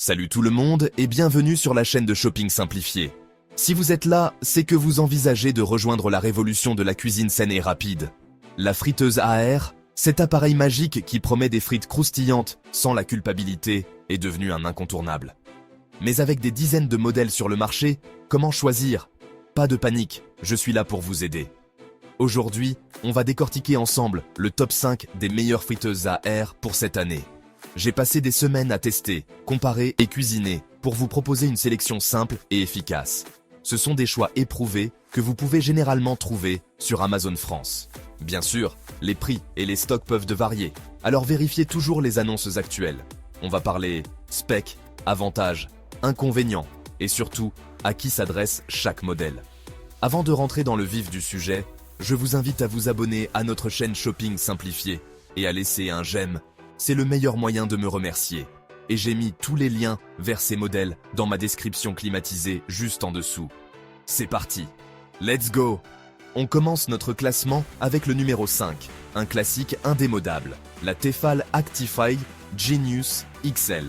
Salut tout le monde et bienvenue sur la chaîne de Shopping Simplifié. Si vous êtes là, c'est que vous envisagez de rejoindre la révolution de la cuisine saine et rapide. La friteuse à air, cet appareil magique qui promet des frites croustillantes sans la culpabilité, est devenu un incontournable. Mais avec des dizaines de modèles sur le marché, comment choisir? Pas de panique, je suis là pour vous aider. Aujourd'hui, on va décortiquer ensemble le top 5 des meilleures friteuses à air pour cette année. J'ai passé des semaines à tester, comparer et cuisiner pour vous proposer une sélection simple et efficace. Ce sont des choix éprouvés que vous pouvez généralement trouver sur Amazon France. Bien sûr, les prix et les stocks peuvent varier, alors vérifiez toujours les annonces actuelles. On va parler specs, avantages, inconvénients et surtout à qui s'adresse chaque modèle. Avant de rentrer dans le vif du sujet, je vous invite à vous abonner à notre chaîne Shopping Simplifié et à laisser un j'aime. C'est le meilleur moyen de me remercier. Et j'ai mis tous les liens vers ces modèles dans ma description climatisée juste en dessous. C'est parti. Let's go! On commence notre classement avec le numéro 5, un classique indémodable, la Tefal Actify Genius XL.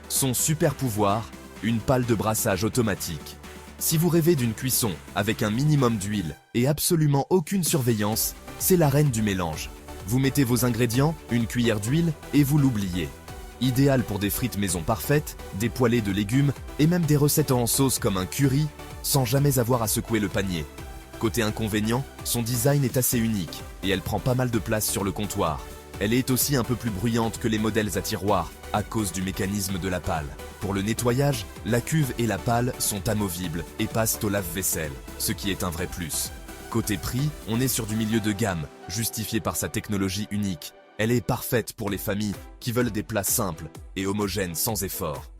Son super pouvoir, une pale de brassage automatique. Si vous rêvez d'une cuisson avec un minimum d'huile et absolument aucune surveillance, c'est la reine du mélange. Vous mettez vos ingrédients, une cuillère d'huile et vous l'oubliez. Idéal pour des frites maison parfaites, des poêlées de légumes et même des recettes en sauce comme un curry, sans jamais avoir à secouer le panier. Côté inconvénient, son design est assez unique et elle prend pas mal de place sur le comptoir. Elle est aussi un peu plus bruyante que les modèles à tiroir à cause du mécanisme de la pale. Pour le nettoyage, la cuve et la pale sont amovibles et passent au lave-vaisselle, ce qui est un vrai plus. Côté prix, on est sur du milieu de gamme, justifié par sa technologie unique. Elle est parfaite pour les familles qui veulent des plats simples et homogènes sans effort.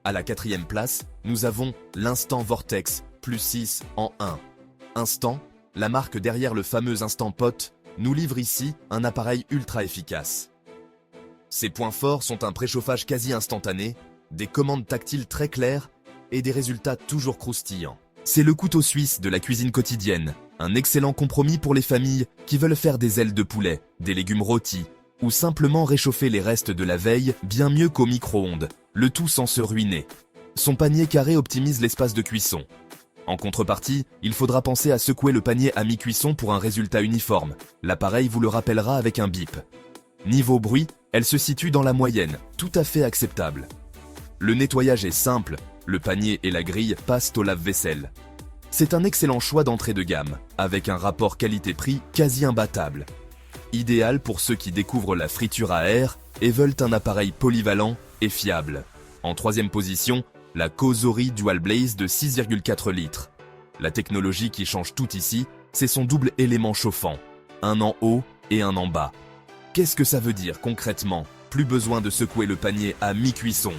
À la 4e place, nous avons l'Instant Vortex Plus 6 en 1. Instant, la marque derrière le fameux Instant Pot, nous livre ici un appareil ultra efficace. Ses points forts sont un préchauffage quasi instantané, des commandes tactiles très claires et des résultats toujours croustillants. C'est le couteau suisse de la cuisine quotidienne, un excellent compromis pour les familles qui veulent faire des ailes de poulet, des légumes rôtis, ou simplement réchauffer les restes de la veille bien mieux qu'au micro-ondes, le tout sans se ruiner. Son panier carré optimise l'espace de cuisson. En contrepartie, il faudra penser à secouer le panier à mi-cuisson pour un résultat uniforme. L'appareil vous le rappellera avec un bip. Niveau bruit, elle se situe dans la moyenne, tout à fait acceptable. Le nettoyage est simple, le panier et la grille passent au lave-vaisselle. C'est un excellent choix d'entrée de gamme, avec un rapport qualité-prix quasi imbattable. Idéal pour ceux qui découvrent la friture à air et veulent un appareil polyvalent et fiable. En 3e position, la Cosori Dual Blaze de 6,4 litres. La technologie qui change tout ici, c'est son double élément chauffant, un en haut et un en bas. Qu'est-ce que ça veut dire concrètement? Plus besoin de secouer le panier à mi-cuisson.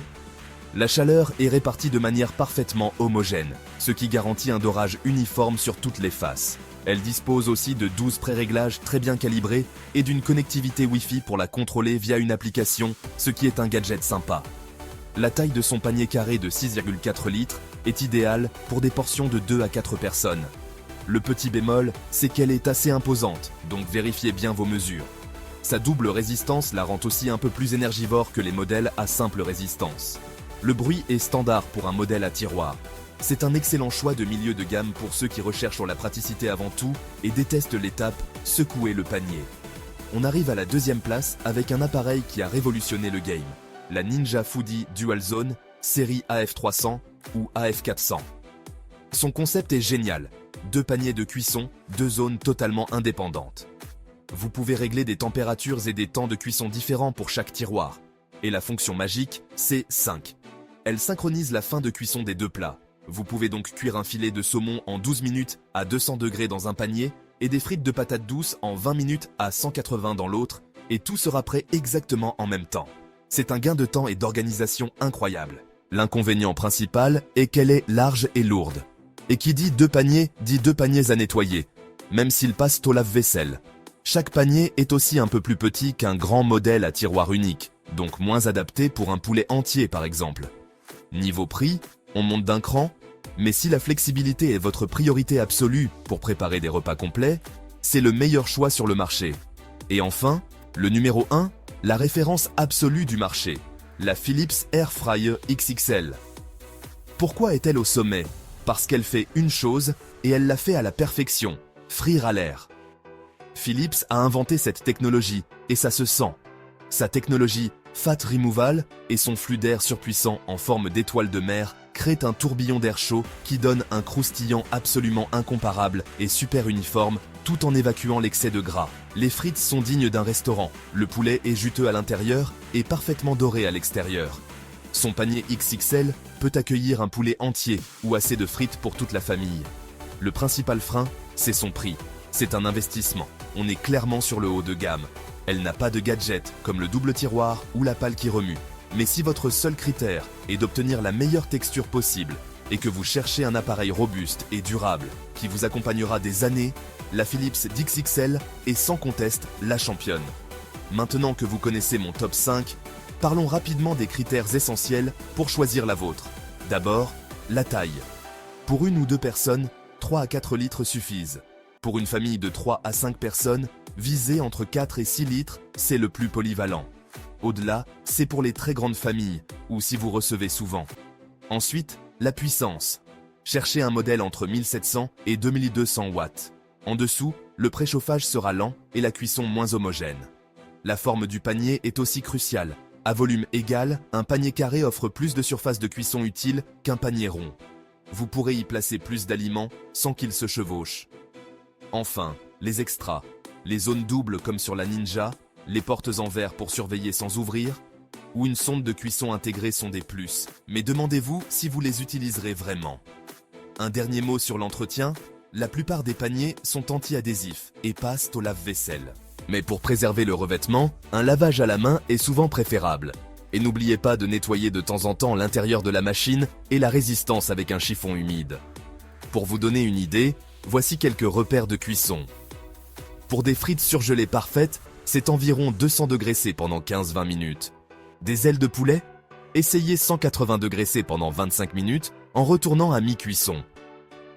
La chaleur est répartie de manière parfaitement homogène, ce qui garantit un dorage uniforme sur toutes les faces. Elle dispose aussi de 12 pré-réglages très bien calibrés et d'une connectivité Wi-Fi pour la contrôler via une application, ce qui est un gadget sympa. La taille de son panier carré de 6,4 litres est idéale pour des portions de 2 à 4 personnes. Le petit bémol, c'est qu'elle est assez imposante, donc vérifiez bien vos mesures. Sa double résistance la rend aussi un peu plus énergivore que les modèles à simple résistance. Le bruit est standard pour un modèle à tiroir. C'est un excellent choix de milieu de gamme pour ceux qui recherchent la praticité avant tout et détestent l'étape « secouer le panier ». On arrive à la 2e place avec un appareil qui a révolutionné le game, la Ninja Foodi Dual Zone série AF300 ou AF400. Son concept est génial, 2 paniers de cuisson, 2 zones totalement indépendantes. Vous pouvez régler des températures et des temps de cuisson différents pour chaque tiroir. Et la fonction magique, c'est 5. Elle synchronise la fin de cuisson des 2 plats. Vous pouvez donc cuire un filet de saumon en 12 minutes à 200 degrés dans un panier et des frites de patates douces en 20 minutes à 180 dans l'autre, et tout sera prêt exactement en même temps. C'est un gain de temps et d'organisation incroyable. L'inconvénient principal est qu'elle est large et lourde. Et qui dit 2 paniers, dit 2 paniers à nettoyer, même s'ils passent au lave-vaisselle. Chaque panier est aussi un peu plus petit qu'un grand modèle à tiroir unique, donc moins adapté pour un poulet entier par exemple. Niveau prix, on monte d'un cran, mais si la flexibilité est votre priorité absolue pour préparer des repas complets, c'est le meilleur choix sur le marché. Et enfin, le numéro 1, la référence absolue du marché, la Philips Air Fryer XXL. Pourquoi est-elle au sommet? Parce qu'elle fait une chose, et elle l'a fait à la perfection, frire à l'air. Philips a inventé cette technologie, et ça se sent. Sa technologie Fat Removal et son flux d'air surpuissant en forme d'étoile de mer créent un tourbillon d'air chaud qui donne un croustillant absolument incomparable et super uniforme tout en évacuant l'excès de gras. Les frites sont dignes d'un restaurant, le poulet est juteux à l'intérieur et parfaitement doré à l'extérieur. Son panier XXL peut accueillir un poulet entier ou assez de frites pour toute la famille. Le principal frein, c'est son prix. C'est un investissement. On est clairement sur le haut de gamme. Elle n'a pas de gadget comme le double tiroir ou la pale qui remue. Mais si votre seul critère est d'obtenir la meilleure texture possible et que vous cherchez un appareil robuste et durable qui vous accompagnera des années, la Philips DXXL est sans conteste la championne. Maintenant que vous connaissez mon top 5, parlons rapidement des critères essentiels pour choisir la vôtre. D'abord, la taille. Pour une ou deux personnes, 3 à 4 litres suffisent. Pour une famille de 3 à 5 personnes, visez entre 4 et 6 litres, c'est le plus polyvalent. Au-delà, c'est pour les très grandes familles, ou si vous recevez souvent. Ensuite, la puissance. Cherchez un modèle entre 1700 et 2200 watts. En dessous, le préchauffage sera lent et la cuisson moins homogène. La forme du panier est aussi cruciale. À volume égal, un panier carré offre plus de surface de cuisson utile qu'un panier rond. Vous pourrez y placer plus d'aliments sans qu'ils se chevauchent. Enfin, les extras. Les zones doubles comme sur la Ninja, les portes en verre pour surveiller sans ouvrir, ou une sonde de cuisson intégrée sont des plus, mais demandez-vous si vous les utiliserez vraiment. Un dernier mot sur l'entretien, la plupart des paniers sont anti-adhésifs et passent au lave-vaisselle. Mais pour préserver le revêtement, un lavage à la main est souvent préférable. Et n'oubliez pas de nettoyer de temps en temps l'intérieur de la machine et la résistance avec un chiffon humide. Pour vous donner une idée, voici quelques repères de cuisson. Pour des frites surgelées parfaites, c'est environ 200 degrés C pendant 15-20 minutes. Des ailes de poulet? Essayez 180 degrés C pendant 25 minutes en retournant à mi-cuisson.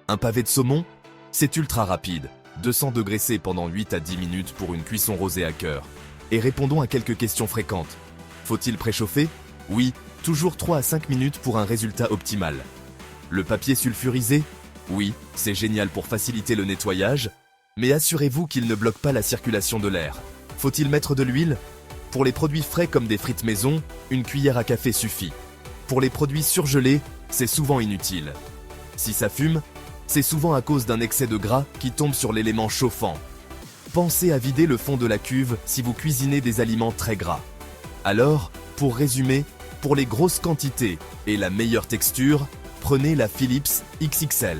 Un pavé de saumon? C'est ultra rapide. 200 degrés C pendant 8 à 10 minutes pour une cuisson rosée à cœur. Et répondons à quelques questions fréquentes. Faut-il préchauffer? Oui, toujours 3 à 5 minutes pour un résultat optimal. Le papier sulfurisé? Oui, c'est génial pour faciliter le nettoyage, mais assurez-vous qu'il ne bloque pas la circulation de l'air. Faut-il mettre de l'huile? Pour les produits frais comme des frites maison, une cuillère à café suffit. Pour les produits surgelés, c'est souvent inutile. Si ça fume, c'est souvent à cause d'un excès de gras qui tombe sur l'élément chauffant. Pensez à vider le fond de la cuve si vous cuisinez des aliments très gras. Alors, pour résumer, pour les grosses quantités et la meilleure texture, prenez la Philips XXL.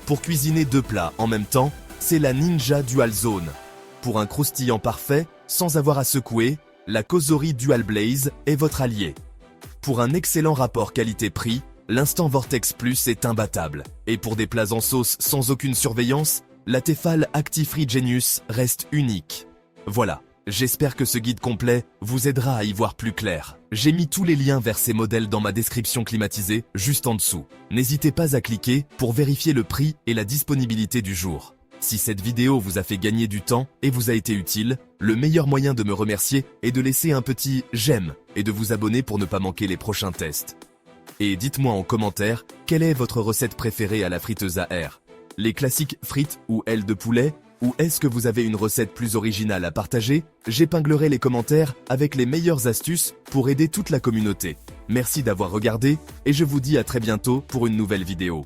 Pour cuisiner 2 plats en même temps, c'est la Ninja Dual Zone. Pour un croustillant parfait, sans avoir à secouer, la Cosori Dual Blaze est votre allié. Pour un excellent rapport qualité-prix, l'Instant Vortex Plus est imbattable. Et pour des plats en sauce sans aucune surveillance, la Tefal Actifree Genius reste unique. Voilà, j'espère que ce guide complet vous aidera à y voir plus clair. J'ai mis tous les liens vers ces modèles dans ma description climatisée, juste en dessous. N'hésitez pas à cliquer pour vérifier le prix et la disponibilité du jour. Si cette vidéo vous a fait gagner du temps et vous a été utile, le meilleur moyen de me remercier est de laisser un petit « j'aime » et de vous abonner pour ne pas manquer les prochains tests. Et dites-moi en commentaire, quelle est votre recette préférée à la friteuse à air? Les classiques frites ou ailes de poulet? Ou est-ce que vous avez une recette plus originale à partager? J'épinglerai les commentaires avec les meilleures astuces pour aider toute la communauté. Merci d'avoir regardé et je vous dis à très bientôt pour une nouvelle vidéo.